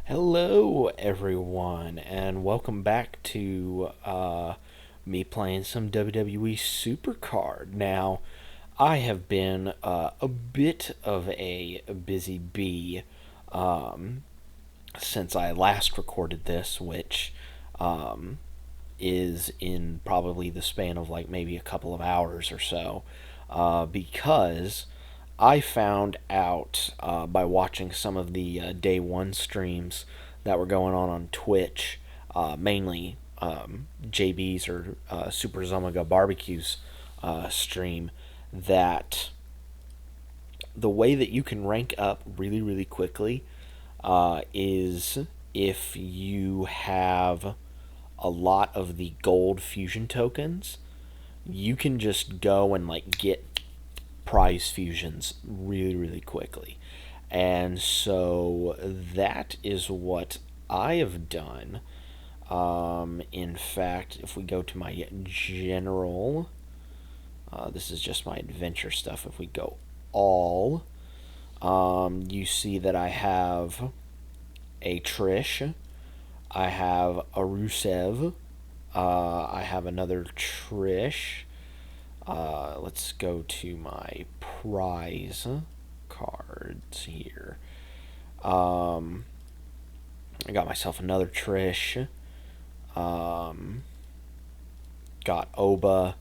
Hello, everyone, and welcome back to me playing some WWE Supercard. Now, I have been a bit of a busy bee since I last recorded this, which um, is in probably the span of like maybe a couple of hours or so, because I found out by watching some of the day one streams that were going on Twitch, mainly JB's or Super Zomaga Barbecue's stream, that the way that you can rank up really, really quickly is if you have a lot of the gold fusion tokens. You can just go and like get prize fusions really, really quickly. And so that is what I have done. In fact, if we go to my general, this is just my adventure stuff. If we go all, you see that I have a Trish, I have a Rusev, I have another Trish. Let's go to my prize cards here. I got myself another Trish. Got Oba,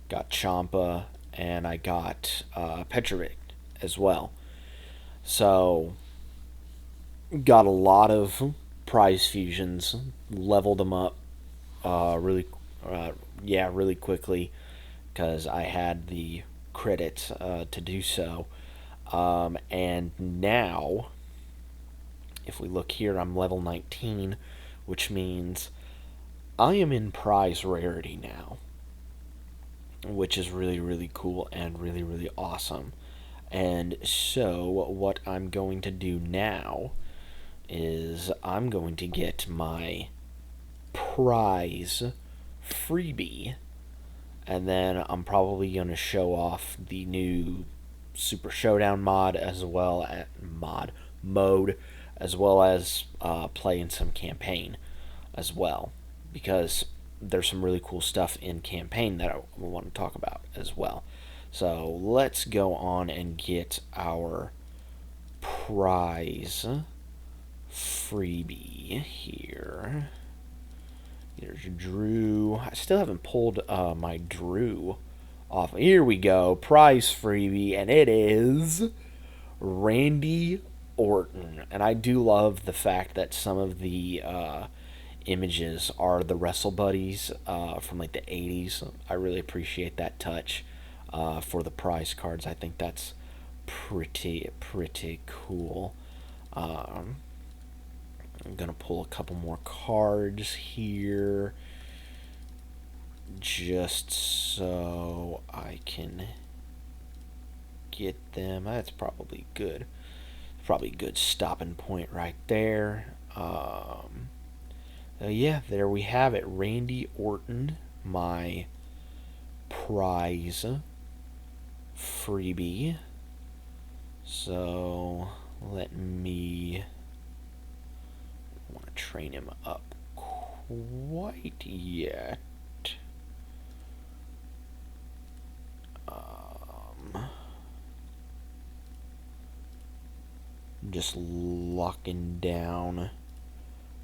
got Champa, and I got Petrovic as well. So, got a lot of prize fusions, leveled them up really, really quickly because I had the credit to do so. And now, if we look here, I'm level 19, which means I am in prize rarity now, which is really, really cool and really, really awesome. And so, what I'm going to do now is I'm going to get my prize freebie, and then I'm probably going to show off the new Super Showdown mod as well as mode, as well as play in some campaign as well, because there's some really cool stuff in campaign that I want to talk about as well. So let's go on and get our prize freebie here. There's Drew. I still haven't pulled my Drew off. Here we go. Prize freebie, and it is Randy Orton. And I do love the fact that some of the images are the Wrestle Buddies from like the 80s. I really appreciate that touch for the prize cards. I think that's pretty cool. I'm gonna pull a couple more cards here just so I can get them. That's probably good. Probably a good stopping point right there. Yeah, there we have it. Randy Orton, my prize freebie. So let me want to train him up quite yet. Just locking down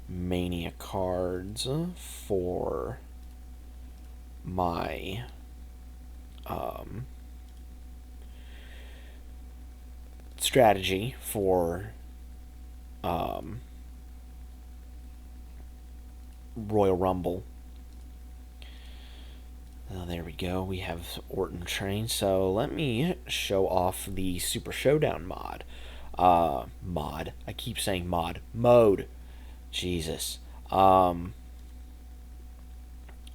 Mania cards for my strategy for Royal Rumble. Oh, there we go. We have Orton trained. So let me show off the Super Showdown mod. Mod. I keep saying mod. Mode. Jesus.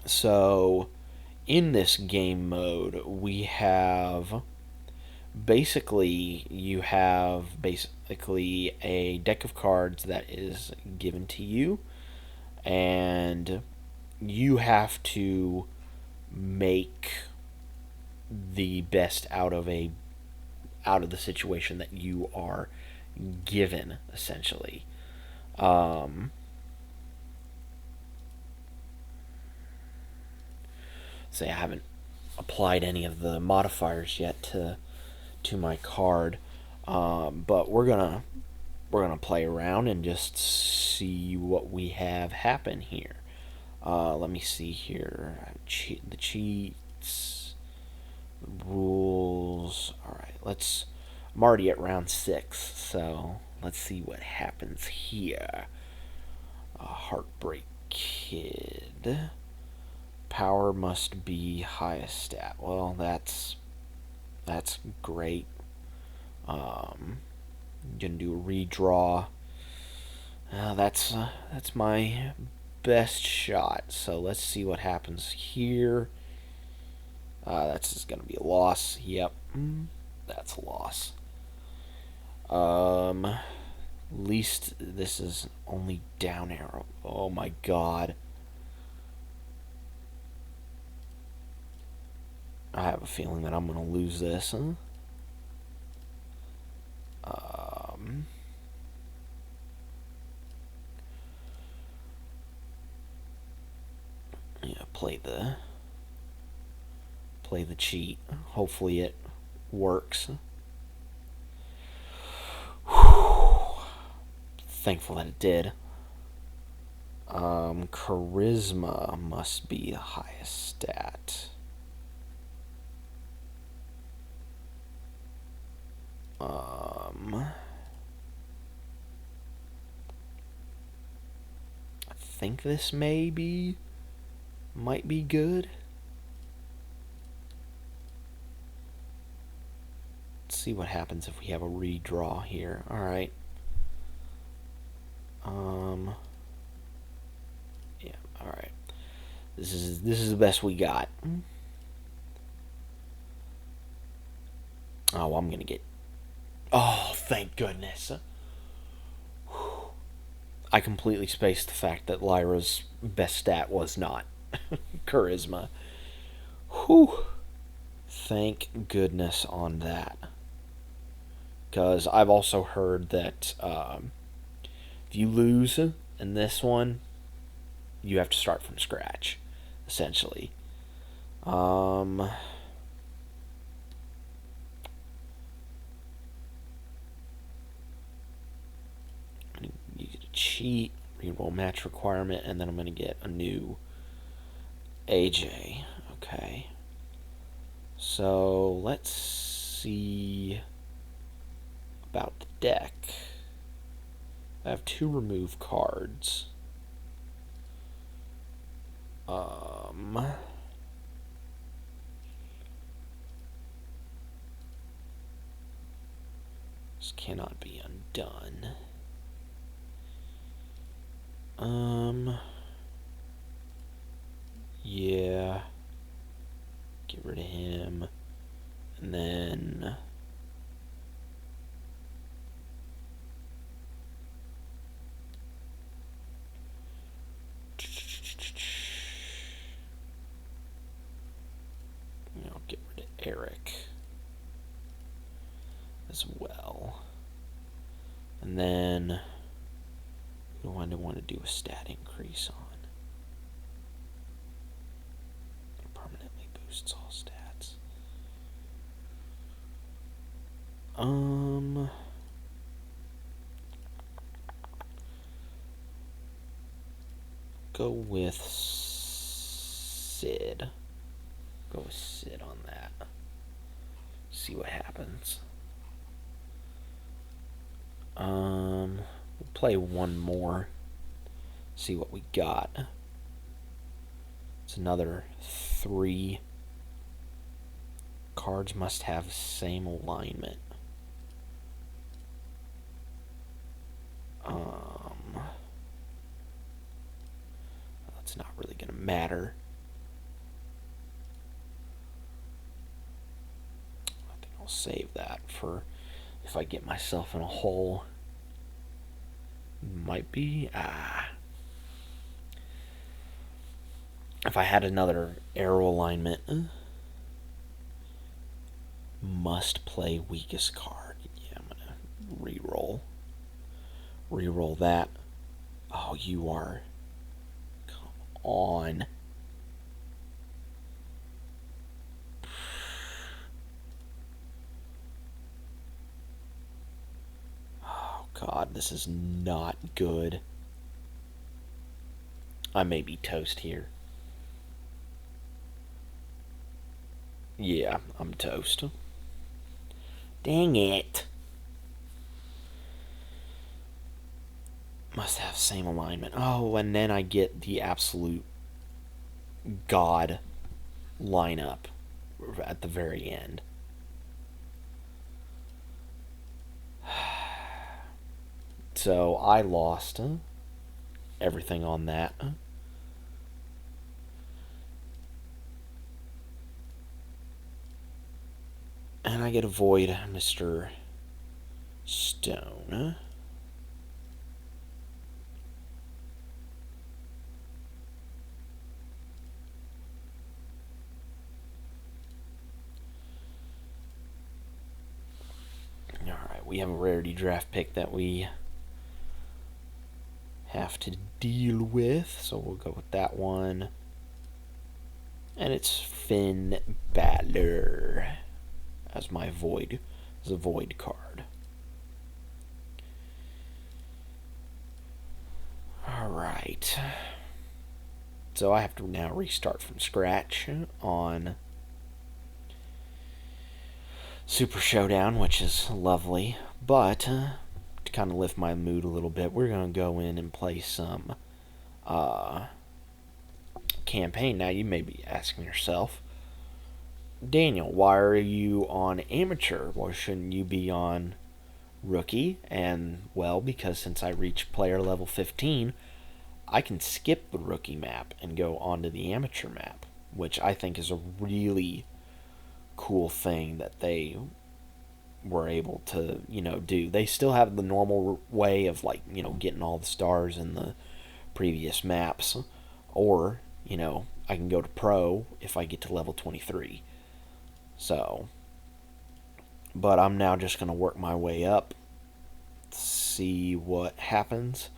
So in this game mode, we have basically a deck of cards that is given to you, and you have to make the best out of the situation that you are given, essentially. Say I haven't applied any of the modifiers yet to my card, but we're gonna play around and just see what we have happen here. Let me see here. The cheats, the rules. All right, let's. I'm already at round 6, so let's see what happens here. Heartbreak Kid. Power must be highest stat. Well, that's great. Gonna do a redraw. That's my best shot. So let's see what happens here. That's just gonna be a loss. Yep, that's a loss. At least this is only down arrow. Oh my god. I have a feeling that I'm gonna lose this. Huh? Yeah, play the cheat. Hopefully it works. Thankful that it did. Charisma must be the highest stat. I think this might be good. Let's see what happens if we have a redraw here. All right. Yeah. All right. This is the best we got. Oh, I'm gonna get. Oh, thank goodness. I completely spaced the fact that Lyra's best stat was not charisma. Whew. Thank goodness on that. Because I've also heard that if you lose in this one, you have to start from scratch, essentially. You get a cheat, reroll match requirement, and then I'm going to get a new AJ. Okay. So let's see about the deck. I have 2 remove cards. This cannot be undone. Yeah. Get rid of him. And then I'll get rid of Eric as well. And then who do I want to do a stat increase on? It permanently boosts all stats. Go with Sid. Go with Sid on that. See what happens. We'll play one more. See what we got. It's another 3. Cards must have the same alignment. That's not really going to matter. I think I'll save that for if I get myself in a hole. Might be. If I had another arrow alignment, must play weakest card. Yeah, I'm gonna reroll that. Oh, you are. Come on. Oh, God, this is not good. I may be toast here. Yeah, I'm toast. Dang it. Must have same alignment. Oh, and then I get the absolute god lineup at the very end. So I lost everything on that. And I get to avoid Mr. Stone. Alright, we have a rarity draft pick that we have to deal with, so we'll go with that one. And it's Finn Balor as my void, as a void card. Alright. So I have to now restart from scratch on Super Showdown, which is lovely. But to kind of lift my mood a little bit, we're going to go in and play some campaign. Now you may be asking yourself, Daniel, why are you on amateur? Why shouldn't you be on rookie? And well, because since I reached player level 15, I can skip the rookie map and go onto the amateur map, which I think is a really cool thing that they were able to, do. They still have the normal way of, like, getting all the stars in the previous maps, or, I can go to pro if I get to level 23. So, but I'm now just going to work my way up, see what happens,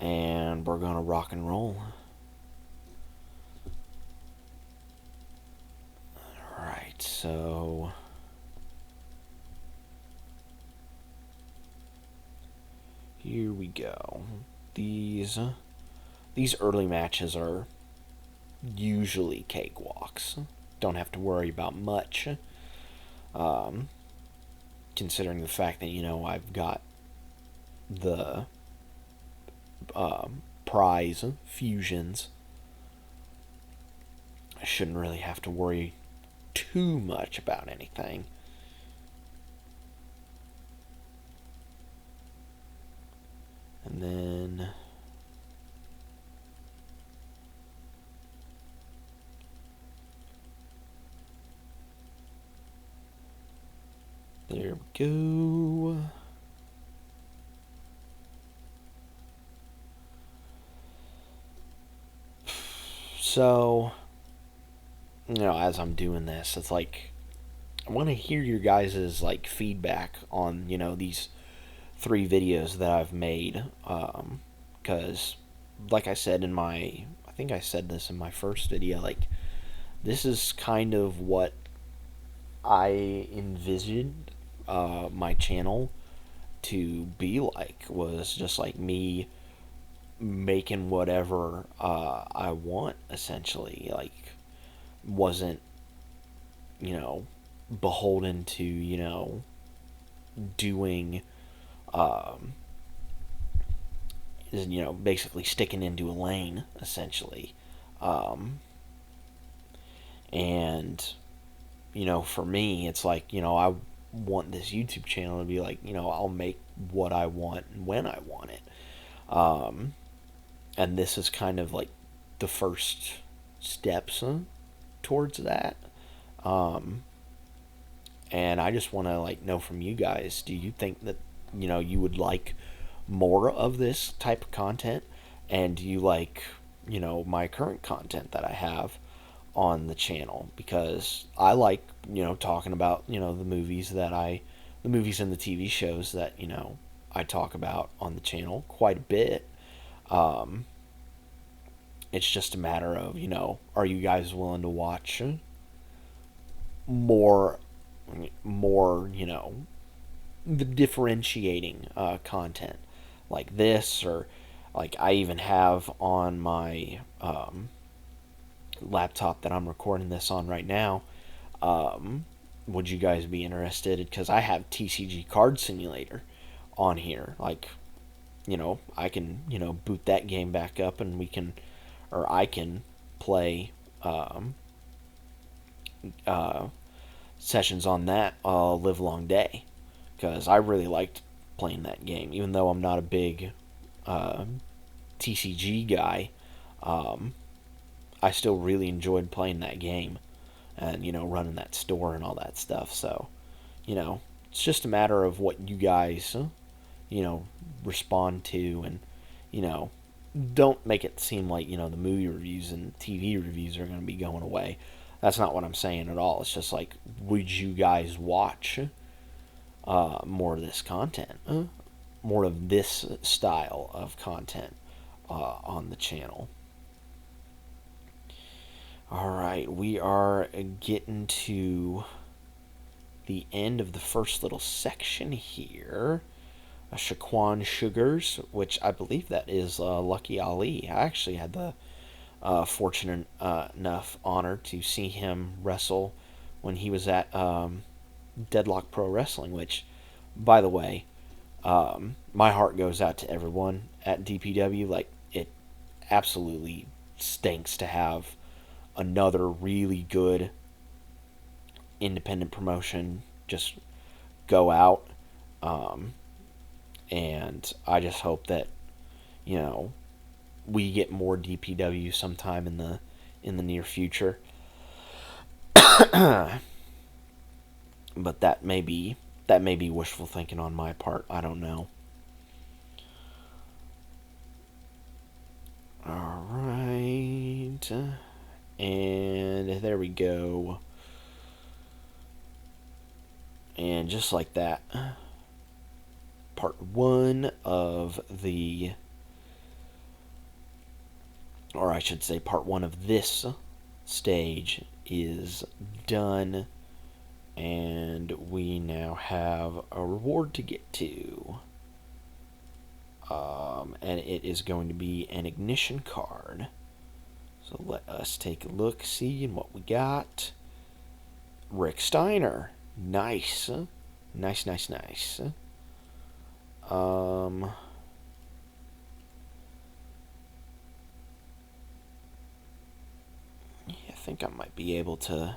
and we're going to rock and roll. Alright, so here we go. These early matches are usually cakewalks. Don't have to worry about much, considering the fact that I've got the prize fusions. I shouldn't really have to worry too much about anything. And then there we go. So, as I'm doing this, it's like I want to hear your guys' like feedback on these 3 videos that I've made, because like I said I think I said this in my first video, like this is kind of what I envisioned my channel to be like, was just like me making whatever I want, essentially. Like, wasn't beholden to doing basically sticking into a lane, essentially. And for me, it's like I want this YouTube channel to be like I'll make what I want and when I want it. And this is kind of like the first steps towards that. And I just want to like know from you guys, do you think that you would like more of this type of content, and do you like my current content that I have on the channel? Because I like talking about the movies and the TV shows that I talk about on the channel quite a bit. Um, it's just a matter of, are you guys willing to watch more, the differentiating content like this, or like I even have on my laptop that I'm recording this on right now. Would you guys be interested? Because I have TCG Card Simulator on here. Like, I can, boot that game back up and I can play uh, sessions on that live long day. Because I really liked playing that game. Even though I'm not a big uh, TCG guy, um, I still really enjoyed playing that game and, running that store and all that stuff. So, it's just a matter of what you guys, respond to, and, you know, don't make it seem like, the movie reviews and TV reviews are going to be going away. That's not what I'm saying at all. It's just like, would you guys watch more of this content? More of this style of content on the channel? Alright, we are getting to the end of the first little section here. Shaquan Sugars, which I believe that is Lucky Ali. I actually had the fortunate enough honor to see him wrestle when he was at Deadlock Pro Wrestling, which, by the way, my heart goes out to everyone at DPW. Like, it absolutely stinks to have another really good independent promotion just go out. And I just hope that, we get more DPW sometime in the near future. But that may be wishful thinking on my part. I don't know. All right. And there we go. And just like that, part one of the, or I should say, part one of this stage is done. And we now have a reward to get to. And it is going to be an ignition card. So let us take a look, see what we got. Rick Steiner. Nice. Nice, nice, nice. Yeah, I think I might be able to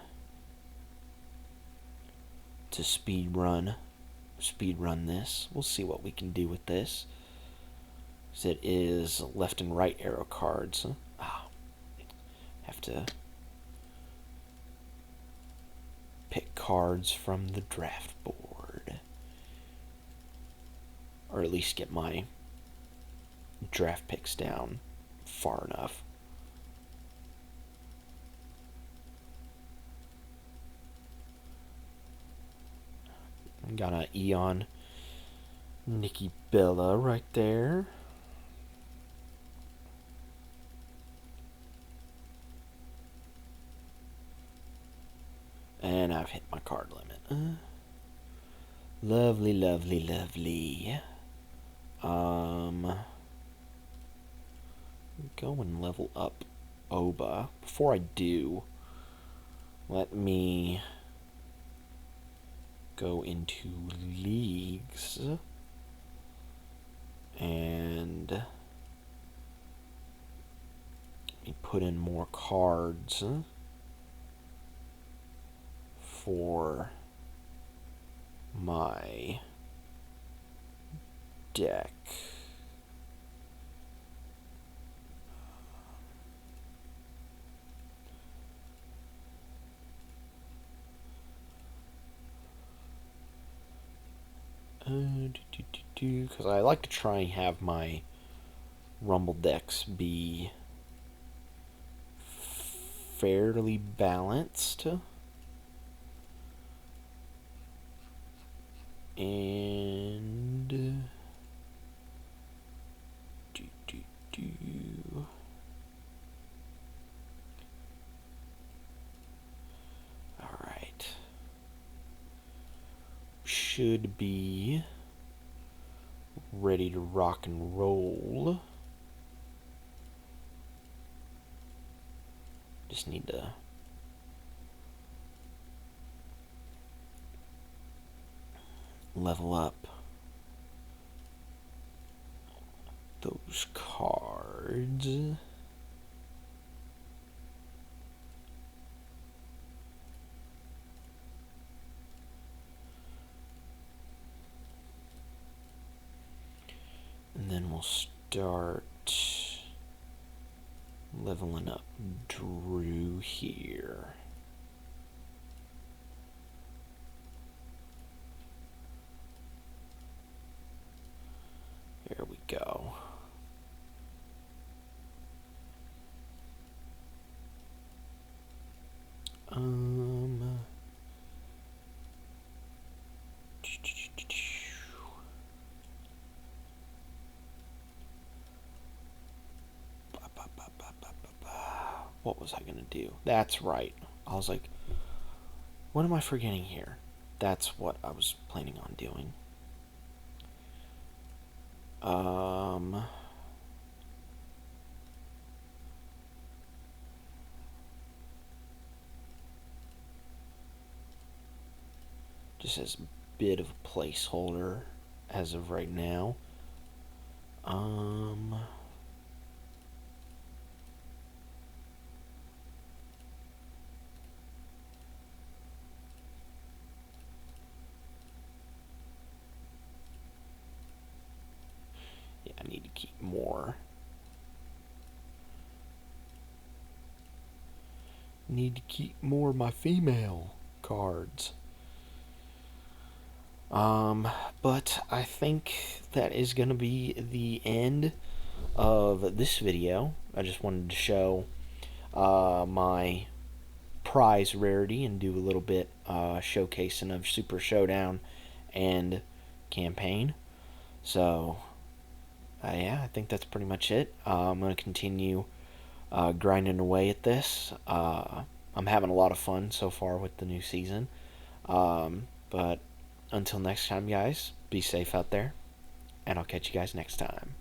speed run this. We'll see what we can do with this. It is left and right arrow cards. Have to pick cards from the draft board, or at least get my draft picks down far enough. Got an Eon Nikki Bella right there. And I've hit my card limit. Lovely, lovely, lovely. Go and level up Oba. Before I do, let me go into leagues and let me put in more cards for my deck. Because I like to try and have my Rumble decks be fairly balanced. And Alright. Should be ready to rock and roll. Just need to level up those cards. And then we'll start leveling up Drew here. There we go. What was I gonna do? That's right. I was like, what am I forgetting here? That's what I was planning on doing. Just as a bit of a placeholder as of right now. Yeah, I need to keep more. Need to keep more of my female cards. But I think that is going to be the end of this video. I just wanted to show my prize rarity and do a little bit showcasing of Super Showdown and campaign. So, yeah, I think that's pretty much it. I'm going to continue grinding away at this. I'm having a lot of fun so far with the new season. But until next time, guys, be safe out there, and I'll catch you guys next time.